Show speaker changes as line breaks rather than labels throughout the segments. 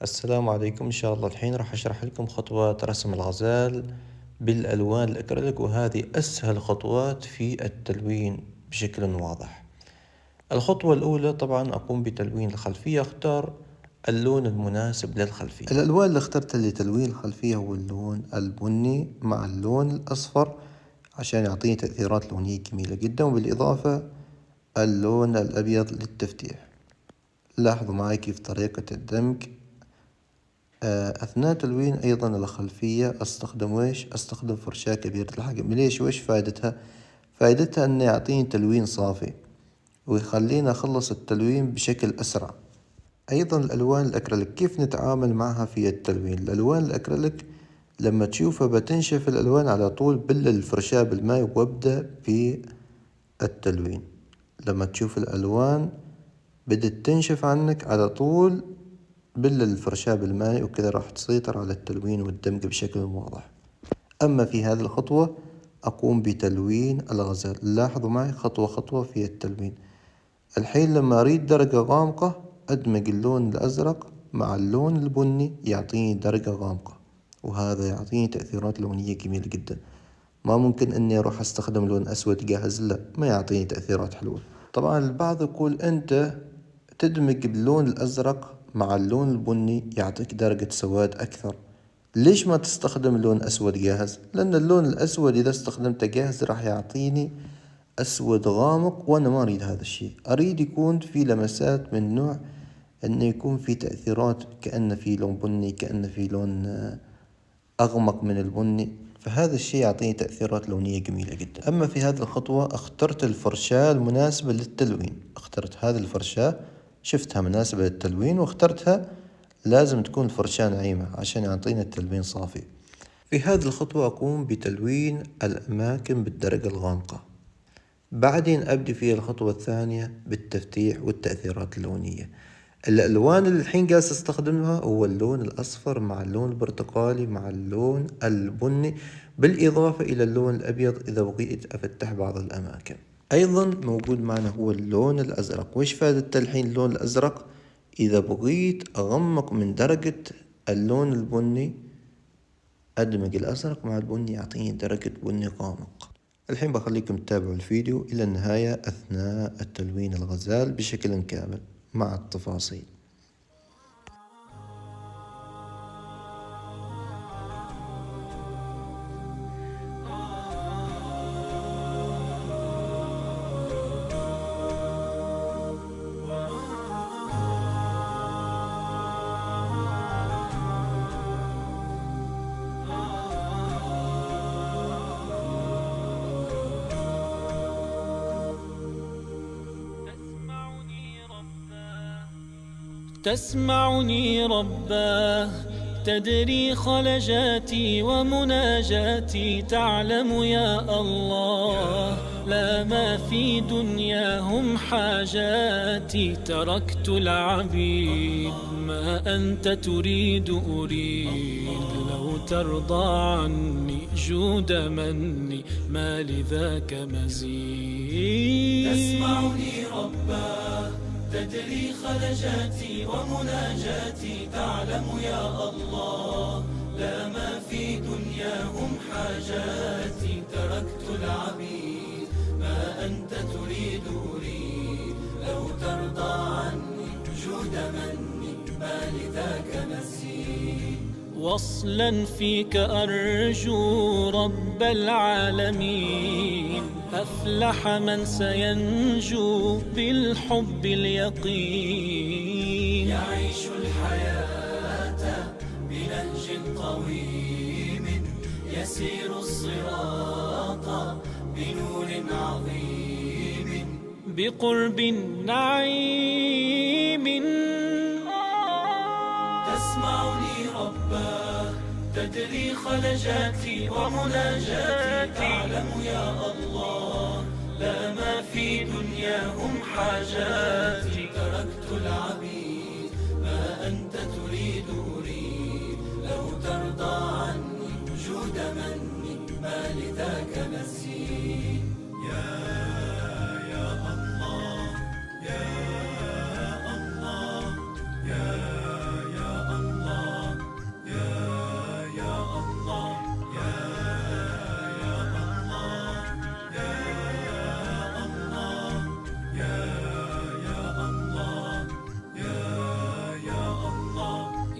السلام عليكم. إن شاء الله الحين راح أشرح لكم خطوات رسم الغزال بالألوان الأكريليك، وهذه أسهل خطوات في التلوين بشكل واضح. الخطوة الأولى طبعا أقوم بتلوين الخلفية. أختار اللون المناسب للخلفية. الألوان اللي اخترتها لتلوين الخلفية هو اللون البني مع اللون الأصفر عشان يعطيني تأثيرات لونية جميلة جدا، وبالإضافة اللون الأبيض للتفتيح. لاحظوا معي كيف طريقة الدمج. أثناء تلوين أيضا الخلفية أستخدم فرشاة كبيرة الحجم. ليش؟ وإيش فائدتها؟ فائدتها أنه يعطيني تلوين صافي ويخليني أخلص التلوين بشكل أسرع. أيضا الألوان الأكريليك كيف نتعامل معها في التلوين؟ الألوان الأكريليك لما تشوفها بتنشف الألوان على طول، بل الفرشاة بالماء وابدأ في التلوين. لما تشوف الألوان بدأت تنشف عنك على طول، بل الفرشاة بالماء، وكذا راح تسيطر على التلوين والدمج بشكل واضح. أما في هذه الخطوة أقوم بتلوين الغزال. لاحظوا معي خطوة خطوة في التلوين. الحين لما أريد درجة غامقة أدمج اللون الأزرق مع اللون البني يعطيني درجة غامقة، وهذا يعطيني تأثيرات لونية جميلة جدا. ما ممكن أني أروح أستخدم لون أسود جاهز، لا، ما يعطيني تأثيرات حلوة. طبعا البعض يقول أنت تدمج باللون الأزرق مع اللون البني يعطيك درجة سواد أكثر، ليش ما تستخدم لون أسود جاهز؟ لأن اللون الأسود إذا استخدمته جاهز راح يعطيني أسود غامق، وأنا ما أريد هذا الشيء. أريد يكون في لمسات من نوع أنه يكون في تأثيرات، كأن في لون بني، كأن في لون أغمق من البني، فهذا الشيء يعطيني تأثيرات لونية جميلة جدا. أما في هذه الخطوة اخترت الفرشاة المناسبة للتلوين. اخترت هذه الفرشاة، شفتها مناسبة للتلوين واخترتها. لازم تكون الفرشاة ناعمة عشان يعطينا التلوين صافي. في هذه الخطوة أقوم بتلوين الأماكن بالدرجة الغامقة. بعدين أبدأ في الخطوة الثانية بالتفتيح والتأثيرات اللونية. الألوان اللي الحين جالس استخدمها هو اللون الأصفر مع اللون البرتقالي مع اللون البني، بالإضافة إلى اللون الأبيض إذا بغيت أفتح بعض الأماكن. أيضا موجود معنا هو اللون الأزرق. وإيش فائدة الحين اللون الأزرق؟ إذا بغيت أغمق من درجة اللون البني أدمج الأزرق مع البني يعطيني درجة بني غامق. الحين بخليكم تتابعوا الفيديو إلى النهاية أثناء التلوين الغزال بشكل كامل مع التفاصيل.
تسمعني رباه، تدري خلجاتي ومناجاتي، تعلم يا الله لا ما في دنياهم حاجاتي. تركت العبيد ما أنت تريد أريد، لو ترضى عني جود مني ما لذاك مزيد. تسمعني رباه، تدري خلجاتي ومناجاتي، تعلم يا الله لا ما في دنياهم حاجاتي. تركت العبيد ما أنت تريد أريد، لو ترضى عني جود مني ما لذاك مزيد. وصلا فيك أرجو رب العالمين، أفلح من سينجو بالحب اليقين. يعيش الحياة بنهج قويم، يسير الصراط بنور عظيم، بقرب نعيم. تسمعني رباه، تدري خلجاتي ومناجاتي، تعلم يا الله لا ما في دنياهم حاجاتي. تركت العبيد ما أنت تريد أريد، لو ترضى عني جود مني ما لذاك مزيد. يا الله، يا الله، يا الله.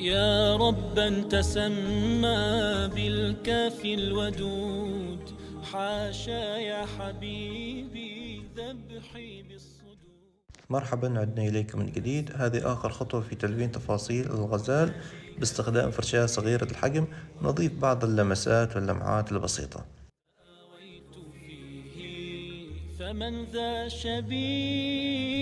يا ربا تسمى بالكافي الودود، حاشا يا حبيبي ذبحي بالصدود.
مرحبا، عدنا إليكم من جديد. هذه آخر خطوة في تلوين تفاصيل الغزال باستخدام فرشاة صغيرة الحجم. نضيف بعض اللمسات واللمعات البسيطة.
آويت فيه فمن ذا شبيه،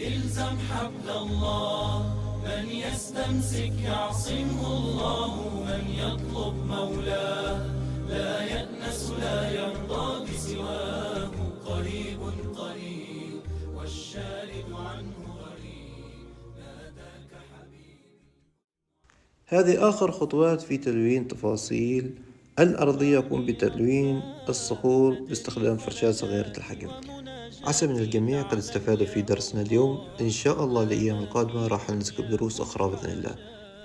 الزم حبل الله، من يستمسك يعصمه الله، من يطلب مولاه لا يأنس لا يرضى بسواه، قريب قريب والشارد عنه غريب، ناداك حبيبي.
هذه آخر خطوات في تلوين تفاصيل الأرضية. يقوم بتلوين الصخور باستخدام فرشاة صغيرة الحجم. عسى من الجميع قد استفادوا في درسنا اليوم. إن شاء الله الأيام القادمة راح نذكر دروس أخرى بإذن الله.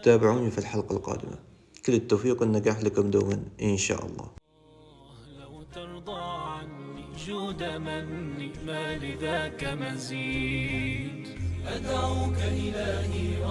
تابعوني في الحلقة القادمة. كل التوفيق والنجاح لكم دوما إن شاء الله.
لو ترضى عني جود مني ما لذاك مزيد، أدعوك إلهي